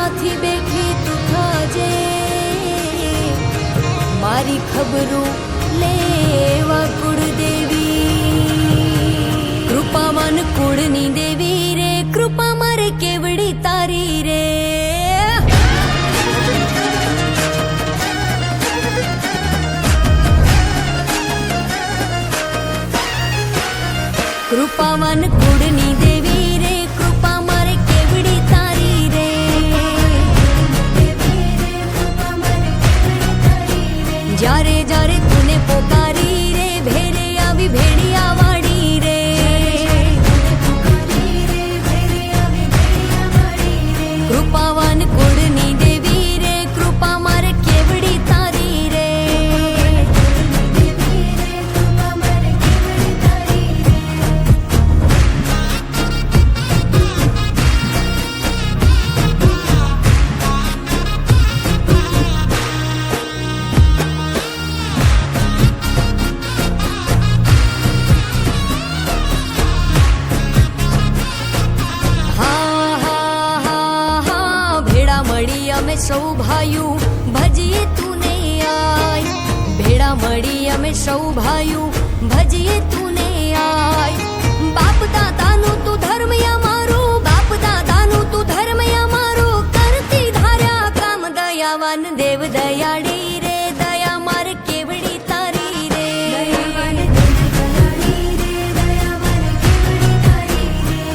માથી બેઠી તું થાજે, મારી ખબરું લેવા કુળદેવી, કૃપાવાન કુળની દેવી રે, કૃપા મારે કેવડી તારી રે. કૃપાવાન કુળની દેવી રે, કૃપા મારે કેવડી તારી રે. જ્યારે જ્યારે તુને પોકારી રે, ભેરે આવી ભેડિયા વાળી રે. કૃપાવાન કુળની દેવી રે, કૃપા મારે કેવડી તારી રે. અમે સૌ ભાઈઓ ભજીએ તુને આય, ભેળા મળી અમે સૌ ભાઈઓ ભજીએ તુને આય. બાપ દાદાનું તું ધર્મ અમારું, બાપ દાદાનું તું ધર્મ અમારું, કરતી ધાર્યા કામ દયાવાન દેવ દયાળી રે, દયા મારે કેવડી તારી રે.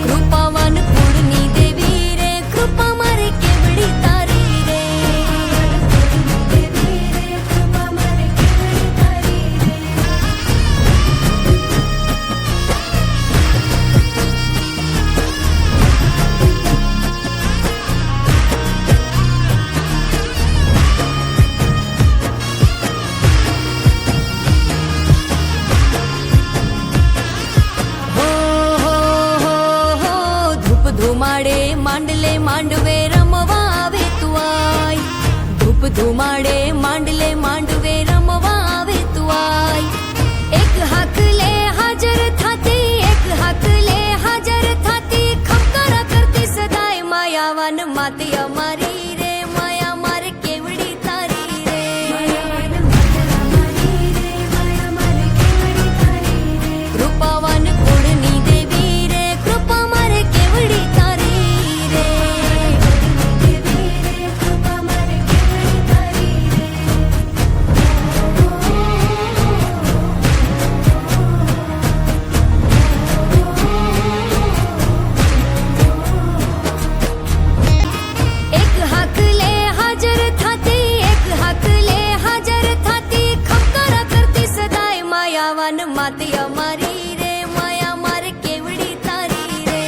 કૃપાવાન કુળની દેવી રે, કૃપા મારે કેવડી તારી. ધુમાડે માંડલે માંડવે રમવા આવે તું આય, ધૂપ ધુમાડે માંડલે માંડવે રમવા આવે તું આય. એક હાક લે હાજર થાતી, એક હાક લે હાજર થાતી, ખમકારા કરતી સદાય માયાવાન માતી અમારી રે, માયા મારે કેવડી તારી રે. કૃપાવાન કુળની દેવી રે, કૃપા મારે કેવડી તારી રે. એક હાક લે હાજર થાતી, એક હાક લે હાજર થાતી, ખમકારા કરતી સદાય માયાવાન માતી અમારી રે, માયા મારે કેવડી તારી રે.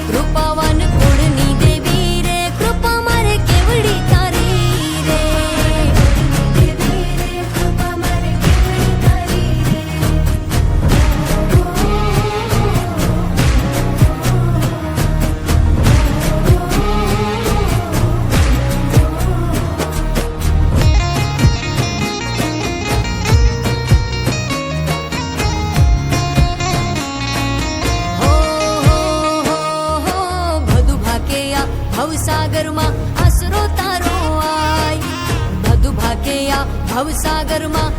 કૃપાવાન કુળની દેવી રે, કૃપા મારે કેવડી તારી રે. ભવસાગરમાં આસરો તારો આય, બધું ભાગ્યા ભવસાગરમાં